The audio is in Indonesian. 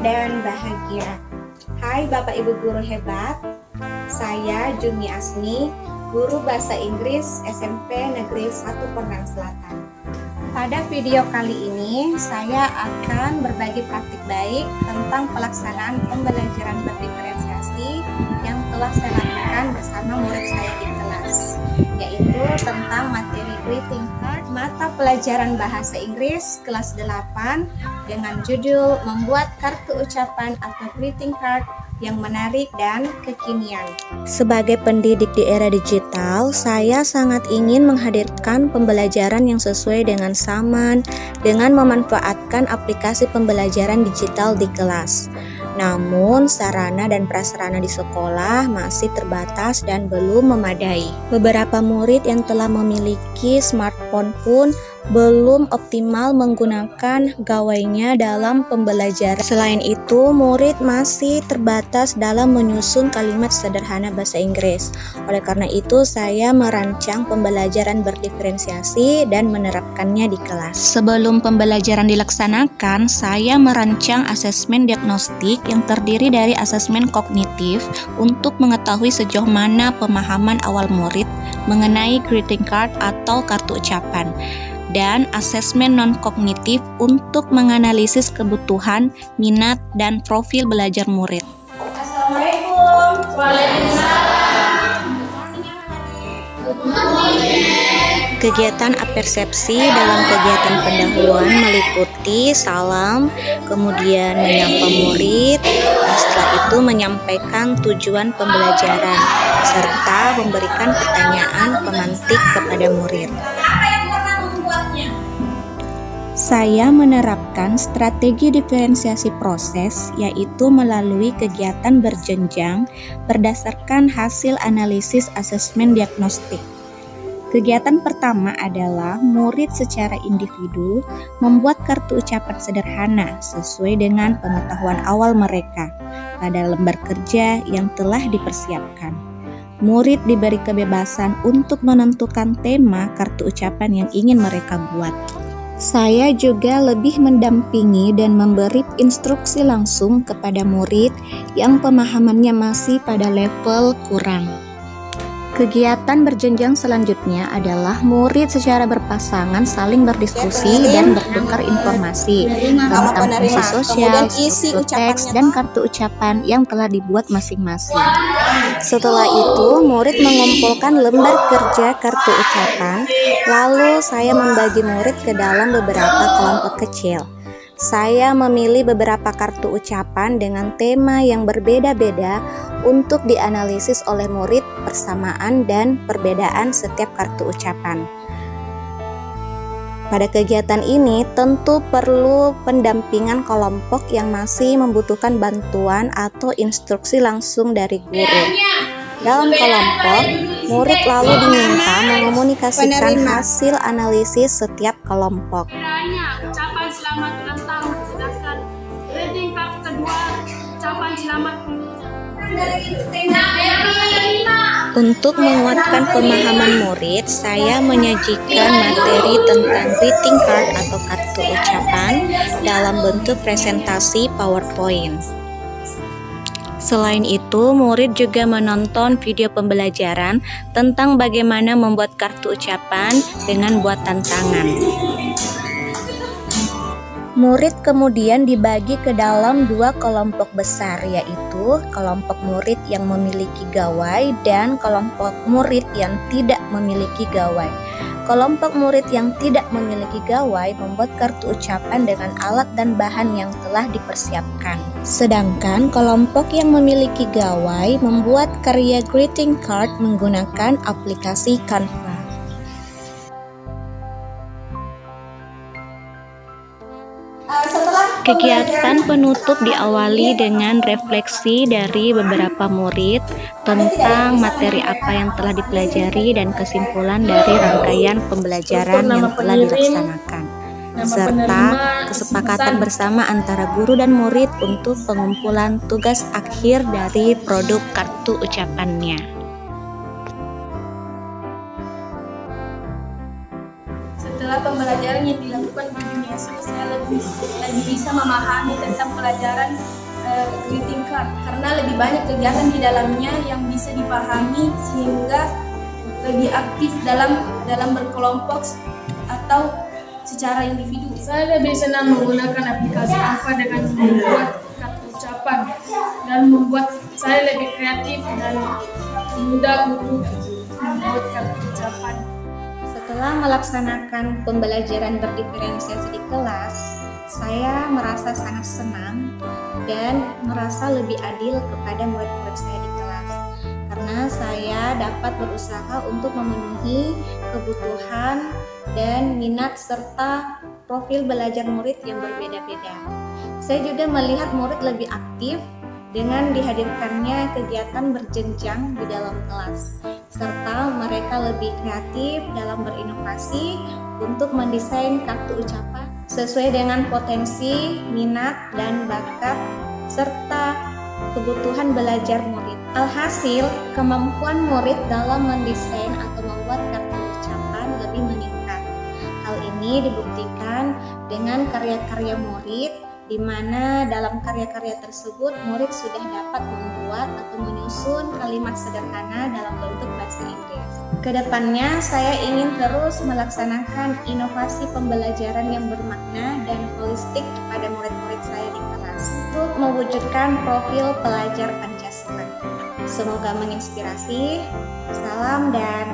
senang dan bahagia. Hai Bapak Ibu guru hebat, saya Jumi Asmi, guru bahasa Inggris SMP Negeri 1 Ponang Selatan. Pada video kali ini, saya akan berbagi praktik baik tentang pelaksanaan pembelajaran berdiferensiasi yang telah saya lakukan bersama murid saya di kelas, yaitu tentang materi greeting card mata pelajaran bahasa Inggris kelas 8 dengan judul membuat kartu ucapan atau greeting card yang menarik dan kekinian. Sebagai pendidik di era digital, saya sangat ingin menghadirkan pembelajaran yang sesuai dengan zaman dengan memanfaatkan aplikasi pembelajaran digital di kelas. Namun, sarana dan prasarana di sekolah masih terbatas dan belum memadai. Beberapa murid yang telah memiliki smartphone pun belum optimal menggunakan gawainya dalam pembelajaran. Selain itu, murid masih terbatas dalam menyusun kalimat sederhana bahasa Inggris. Oleh karena itu, saya merancang pembelajaran berdiferensiasi dan menerapkannya di kelas. Sebelum pembelajaran dilaksanakan, saya merancang asesmen diagnostik yang terdiri dari asesmen kognitif untuk mengetahui sejauh mana pemahaman awal murid mengenai greeting card atau kartu ucapan, dan asesmen non-kognitif untuk menganalisis kebutuhan, minat, dan profil belajar murid. Assalamualaikum. Waalaikumsalam. Kegiatan apersepsi dalam kegiatan pendahuluan meliputi salam, kemudian menyapa murid, setelah itu menyampaikan tujuan pembelajaran, serta memberikan pertanyaan pemantik kepada murid. Saya menerapkan strategi diferensiasi proses, yaitu melalui kegiatan berjenjang berdasarkan hasil analisis asesmen diagnostik. Kegiatan pertama adalah murid secara individu membuat kartu ucapan sederhana sesuai dengan pengetahuan awal mereka pada lembar kerja yang telah dipersiapkan. Murid diberi kebebasan untuk menentukan tema kartu ucapan yang ingin mereka buat. Saya juga lebih mendampingi dan memberi instruksi langsung kepada murid yang pemahamannya masih pada level kurang. Kegiatan berjenjang selanjutnya adalah murid secara berpasangan saling berdiskusi dan bertukar informasi tentang fungsi sosial, struktur teks, dan kartu ucapan yang telah dibuat masing-masing. Setelah itu, murid mengumpulkan lembar kerja kartu ucapan, lalu saya membagi murid ke dalam beberapa kelompok kecil. Saya memilih beberapa kartu ucapan dengan tema yang berbeda-beda untuk dianalisis oleh murid persamaan dan perbedaan setiap kartu ucapan. Pada kegiatan ini tentu perlu pendampingan kelompok yang masih membutuhkan bantuan atau instruksi langsung dari guru. Dalam kelompok, murid lalu diminta mengomunikasikan hasil analisis setiap kelompok. Ucapan selamat ulang tahun, sedangkan greeting card kedua ucapan selamat. Untuk menguatkan pemahaman murid, saya menyajikan materi tentang greeting card atau kartu ucapan dalam bentuk presentasi PowerPoint. Selain itu, murid juga menonton video pembelajaran tentang bagaimana membuat kartu ucapan dengan buatan tangan. Murid kemudian dibagi ke dalam dua kelompok besar, yaitu kelompok murid yang memiliki gawai dan kelompok murid yang tidak memiliki gawai. Kelompok murid yang tidak memiliki gawai membuat kartu ucapan dengan alat dan bahan yang telah dipersiapkan. Sedangkan kelompok yang memiliki gawai membuat karya greeting card menggunakan aplikasi Canva. Kegiatan penutup diawali dengan refleksi dari beberapa murid tentang materi apa yang telah dipelajari dan kesimpulan dari rangkaian pembelajaran yang telah dilaksanakan, serta kesepakatan bersama antara guru dan murid untuk pengumpulan tugas akhir dari produk kartu ucapannya. Setelah pembelajaran yang dilakukan di dunia sosial lebih bisa memahami tentang pelajaran greeting card karena lebih banyak kegiatan di dalamnya yang bisa dipahami sehingga lebih aktif dalam berkelompok atau secara individu. Saya lebih senang menggunakan aplikasi Canva dengan membuat kartu ucapan dan membuat saya lebih kreatif dan mudah untuk membuat kartu ucapan. Setelah melaksanakan pembelajaran berdiferensiasi di kelas, saya merasa sangat senang dan merasa lebih adil kepada murid-murid saya di kelas karena saya dapat berusaha untuk memenuhi kebutuhan dan minat serta profil belajar murid yang berbeda-beda. Saya juga melihat murid lebih aktif dengan dihadirkannya kegiatan berjenjang di dalam kelas, serta mereka lebih kreatif dalam berinovasi untuk mendesain kartu ucapan sesuai dengan potensi, minat, dan bakat, serta kebutuhan belajar murid. Alhasil, kemampuan murid dalam mendesain atau membuat kartu ucapan lebih meningkat. Hal ini dibuktikan dengan karya-karya murid, di mana dalam karya-karya tersebut murid sudah dapat membuat atau menyusun kalimat sederhana dalam bentuk bahasa Inggris. Kedepannya saya ingin terus melaksanakan inovasi pembelajaran yang bermakna dan holistik pada murid-murid saya di kelas untuk mewujudkan profil pelajar Pancasila. Semoga menginspirasi. Salam dan